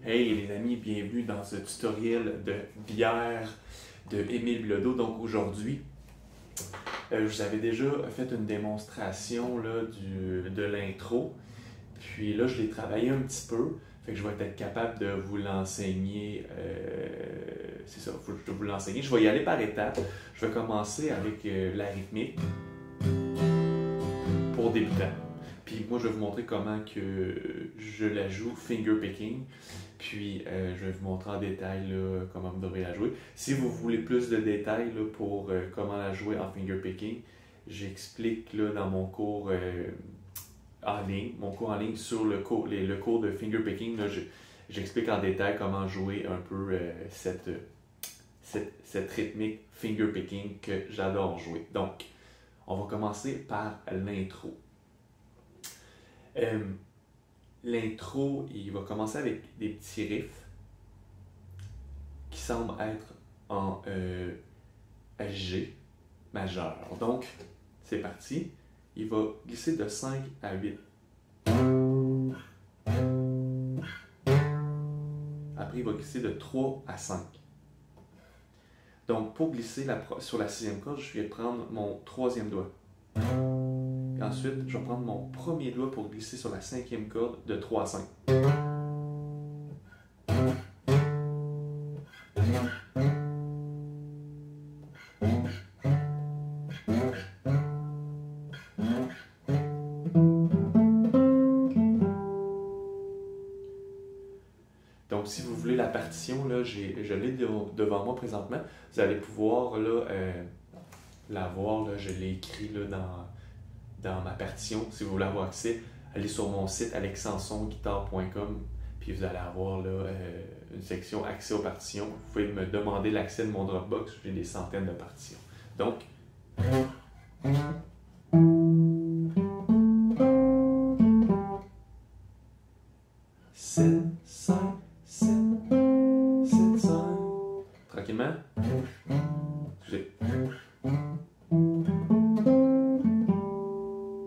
Hey les amis, bienvenue dans ce tutoriel de bière de Émile Bilodeau. Donc aujourd'hui, je vous avais déjà fait une démonstration là, de l'intro. Puis là, je l'ai travaillé un petit peu. Fait que je vais être capable de vous l'enseigner. C'est ça, faut que je vous l'enseigner. Je vais y aller par étapes. Je vais commencer avec la rythmique pour débutants. Puis moi, je vais vous montrer comment que je la joue finger picking. Puis je vais vous montrer en détail là, comment vous devrez la jouer. Si vous voulez plus de détails là, pour comment la jouer en finger picking, j'explique là, dans mon cours en ligne, sur le cours de finger picking. J'explique en détail comment jouer un peu cette rythmique finger picking que j'adore jouer. Donc, on va commencer par l'intro. L'intro, il va commencer avec des petits riffs qui semblent être en G majeur. Donc, c'est parti. Il va glisser de 5 à 8. Après, il va glisser de 3 à 5. Donc, pour glisser sur la sixième corde, je vais prendre mon troisième doigt. Et ensuite, je vais prendre mon premier doigt pour glisser sur la cinquième corde de 3 à 5. Donc, si vous voulez la partition, là, je l'ai devant moi présentement. Vous allez pouvoir là, la voir. Là, je l'ai écrit là, dans ma partition. Si vous voulez avoir accès, allez sur mon site alexansonguitare.com, puis vous allez avoir là, une section accès aux partitions. Vous pouvez me demander l'accès de mon Dropbox, j'ai des centaines de partitions. Donc, tranquillement. Excusez.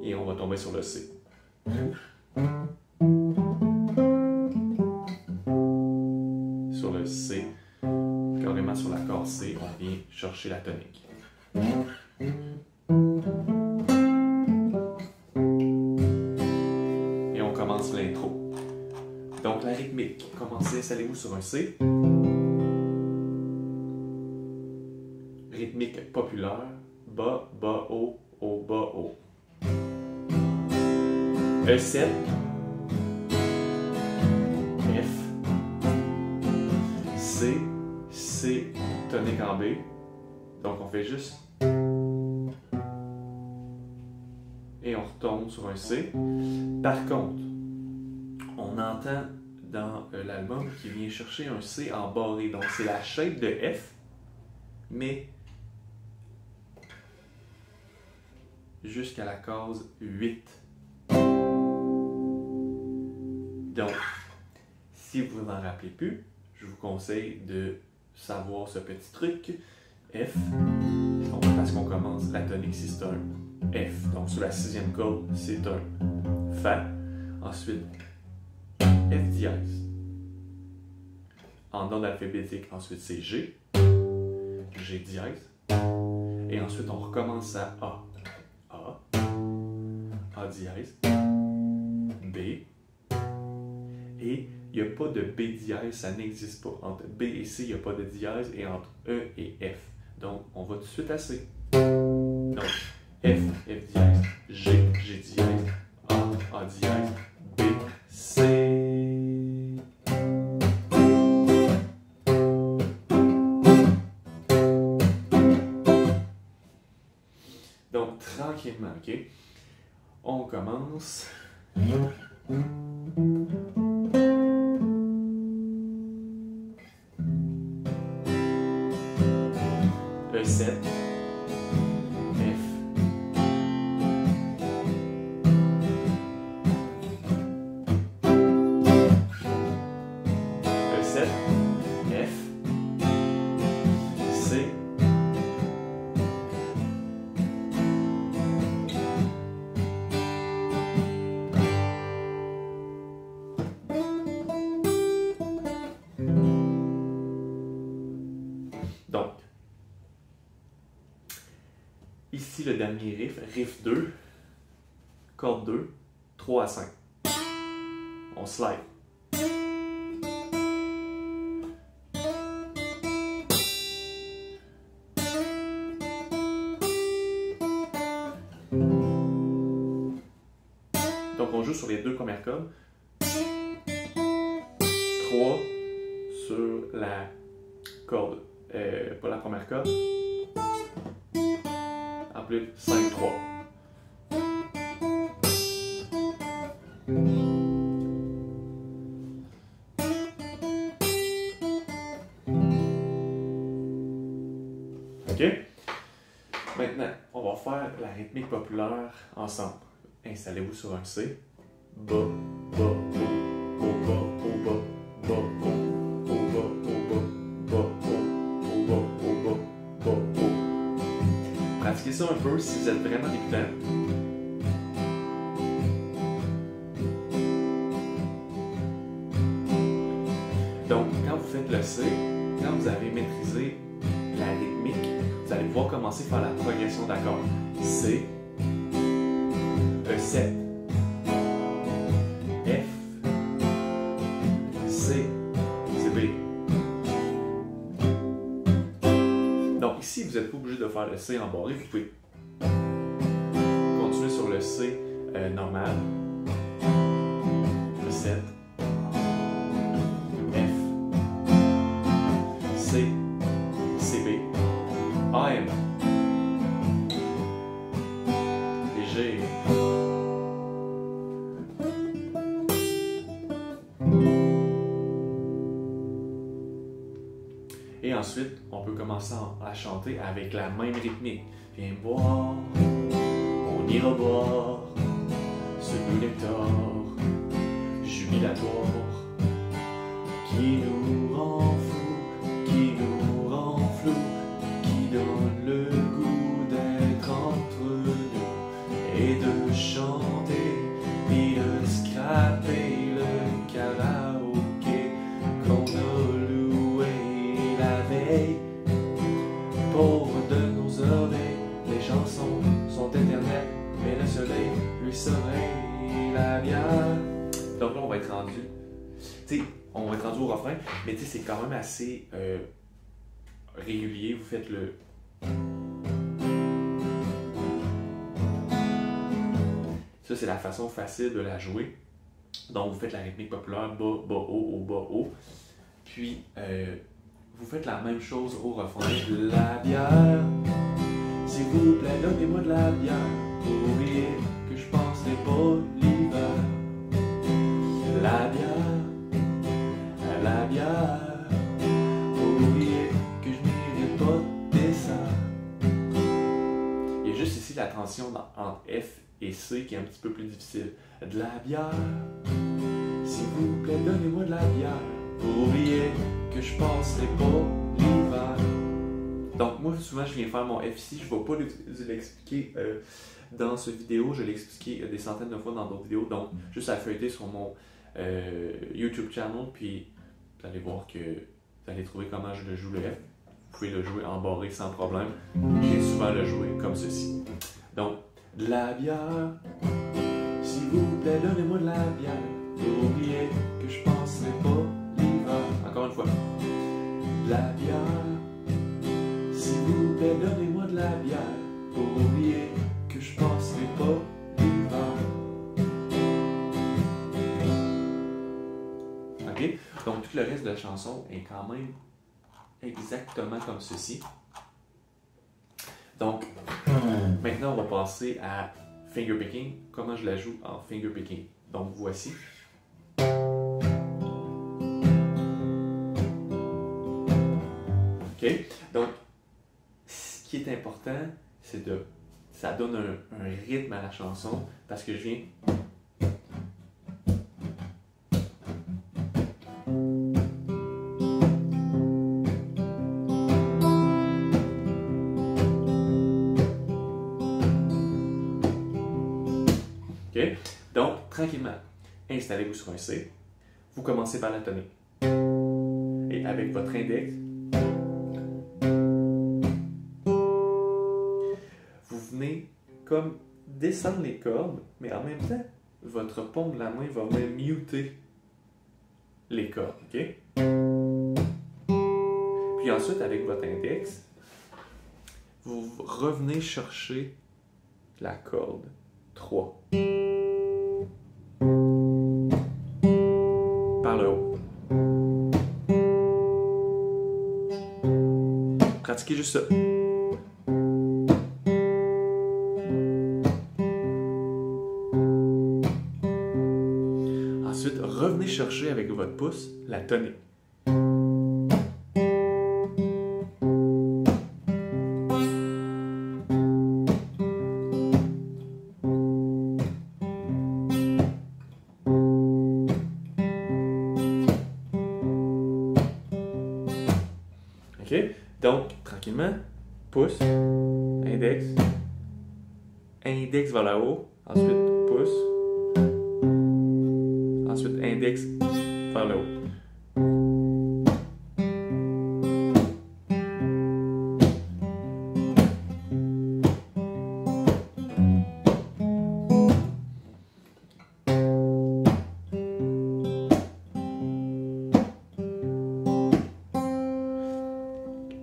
Et on va tomber sur le C. Sur le C, carrément sur l'accord C, on vient chercher la tonique. Et on commence l'intro. Donc la rythmique, commencez, installez-vous sur un C. Rythmique populaire, bas, bas, haut, haut, bas, haut. E7, F, C, C, tonique en B. Donc on fait juste. Et on retombe sur un C. Par contre, on entend dans l'album qu'il vient chercher un C en barré. Donc c'est la shape de F, mais jusqu'à la case 8. Donc, si vous n'en rappelez plus, je vous conseille de savoir ce petit truc. F, donc parce qu'on commence la tonique si c'est un F. Donc sur la sixième corde, c'est un Fa. Ensuite, F dièse. En ordre alphabétique, ensuite c'est G. G dièse. Et ensuite on recommence à A. A dièse, B, et il n'y a pas de B dièse, ça n'existe pas. Entre B et C, il n'y a pas de dièse, et entre E et F. Donc, on va tout de suite à C. Donc, F, F dièse, G, G dièse, A dièse, B, C. Donc, tranquillement, ok? On commence. E7, F, E7, F, C, le dernier riff 2, corde 2, 3 à 5. On slide. Donc on joue sur les 2 premières cordes. 3 sur la corde, pas la première corde. En plus, 5, 3. OK? Maintenant, on va faire la rythmique populaire ensemble. Installez-vous sur un C. Bas, bas, haut, haut, bas, haut, bas, bas, haut, haut, bas, haut, bas, bas, haut, bas, haut, bas, bas, haut. Pratiquez ça un peu si vous êtes vraiment débutant. Donc, quand vous faites le C, quand vous avez maîtrisé la rythmique, vous allez pouvoir commencer par la progression d'accords. C, E7, F, C, c'est B. Donc ici, vous n'êtes pas obligé de faire le C embarré, vous pouvez continuer sur le C normal, E7, F, C, CB, AM, et G. Et ensuite, on peut commencer à chanter avec la même rythmique. Viens boire, on ira boire ce doux nectar jubilatoire qui nous rend fou, qui nous rend flou, qui donne le goût d'être entre nous et de chanter et de scraper le karaoké qu'on a loué la veille. Pauvre de nos oreilles, les chansons sont éternelles, mais le soleil lui sommeille la bière. Donc là, on va être rendu, tu sais, on va être rendu au refrain, mais tu sais, c'est quand même assez régulier. Vous faites le. Ça, c'est la façon facile de la jouer. Donc, vous faites la rythmique populaire, bas, bas, haut, bas, haut. Puis, vous faites la même chose au refrain. La bière, s'il vous plaît, donnez-moi de la bière. Pour oublier que je penserai pas l'hiver. La bière, la bière. Pour oublier que je n'irai pas des ça. Il y a juste ici la transition entre F et C qui est un petit peu plus difficile. De la bière, s'il vous plaît, donnez-moi de la bière. Pour oublier que je passerai pas l'hiver. Donc moi, souvent, je viens faire mon F ici. Je ne vais pas l'expliquer dans cette vidéo. Je l'ai expliqué des centaines de fois dans d'autres vidéos. Donc, juste à feuilleter sur mon YouTube channel, puis vous allez voir que vous allez trouver comment je le joue le F. Vous pouvez le jouer embarré sans problème. J'ai souvent le joué comme ceci. Donc, de la bière, s'il vous plaît, donnez-moi de la bière. Pour oublier que je penserai pas l'hiver. Encore une fois. De la bière, s'il vous plaît, donnez-moi de la bière. Pour oublier que je penserai pas l'hiver. Ok? Donc tout le reste de la chanson est quand même exactement comme ceci. Donc, maintenant on va passer à fingerpicking. Comment je la joue en fingerpicking? Donc voici. OK? Donc, ce qui est important, c'est de... Ça donne un rythme à la chanson parce que je viens... OK? Donc, tranquillement, installez-vous sur un C. Vous commencez par la tonique. Et avec votre index, vous venez comme descendre les cordes, mais en même temps, votre paume de la main va venir muter les cordes, ok? Puis ensuite, avec votre index, vous revenez chercher la corde 3 par le haut. Pratiquez juste ça. Ensuite, revenez chercher avec votre pouce la tonique. OK? Donc, tranquillement, pouce, index, index vers le haut, ensuite pouce, ensuite index vers le haut.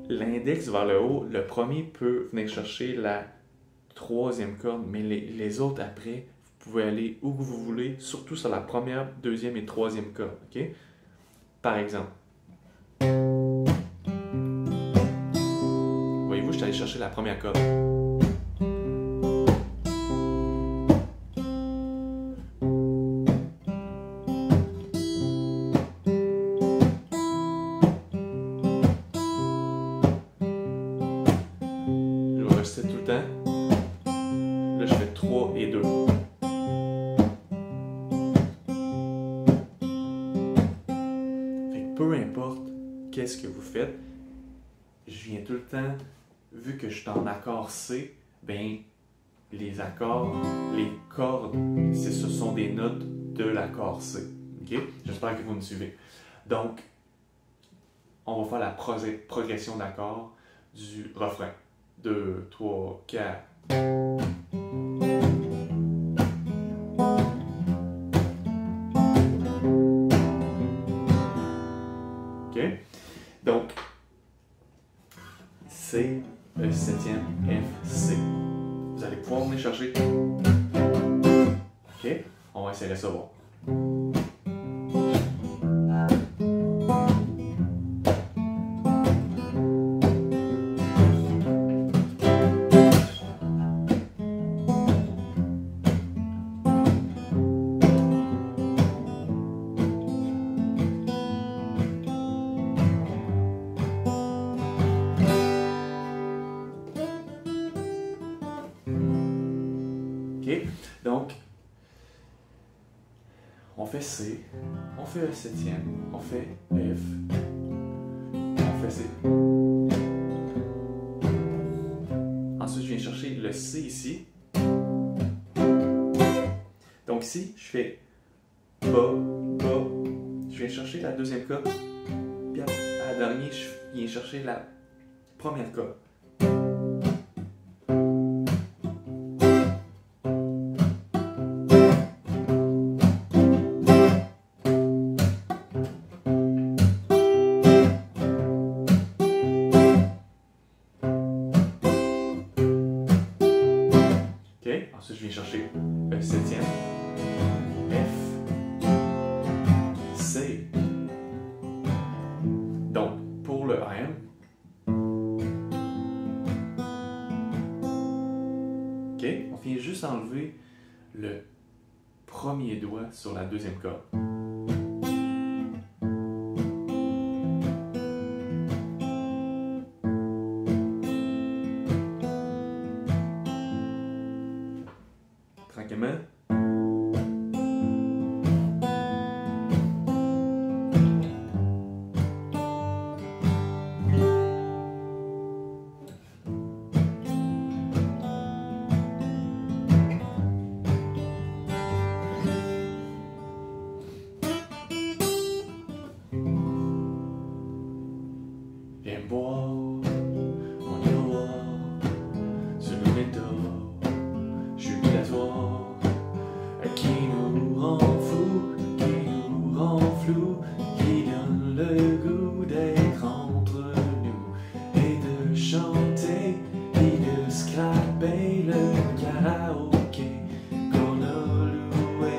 L'index vers le haut, le premier peut venir chercher la troisième corde, mais les autres après, vous pouvez aller où vous voulez, surtout sur la première, deuxième et troisième corde. OK? Par exemple, voyez-vous, je suis allé chercher la première corde. Tout le temps. Là, je fais 3 et 2. Fait que peu importe qu'est-ce que vous faites, je viens tout le temps, vu que je suis en accord C, ben les accords, les cordes, ce sont des notes de l'accord C. OK? J'espère que vous me suivez. Donc, on va faire la progression d'accords du refrain. 2, 3, 4. OK? Donc, C, E septième, F, C. Vous allez pouvoir venir chercher. OK? On va essayer de ça voir. Donc, on fait C, on fait E septième, on fait F, on fait C. Ensuite, je viens chercher le C ici. Donc ici, je fais Bas, Bas. Je viens chercher la deuxième corde. Puis à la dernière, je viens chercher la première corde. Ensuite, je viens chercher E septième, F, C. Donc, pour le AM, OK, on vient juste enlever le premier doigt sur la deuxième corde. Tranquillement. le goût d'être entre nous et de chanter et de scraper le karaoké qu'on a loué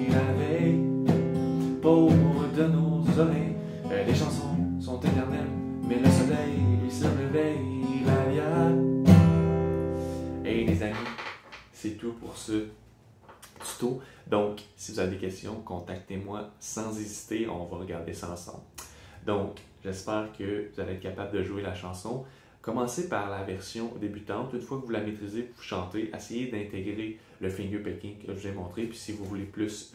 la veille pour de nos oreilles. Les chansons sont éternelles, mais le soleil lui se réveille la vie. Hey les amis, c'est tout pour ce tuto. Donc, si vous avez des questions, contactez-moi sans hésiter, on va regarder ça ensemble. Donc, j'espère que vous allez être capable de jouer la chanson. Commencez par la version débutante. Une fois que vous la maîtrisez, vous chantez, essayez d'intégrer le finger picking que je vous ai montré. Puis si vous voulez plus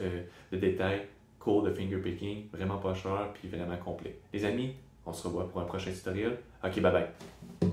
de détails, cours de finger picking, vraiment pas cher, puis vraiment complet. Les amis, on se revoit pour un prochain tutoriel. Ok, bye bye.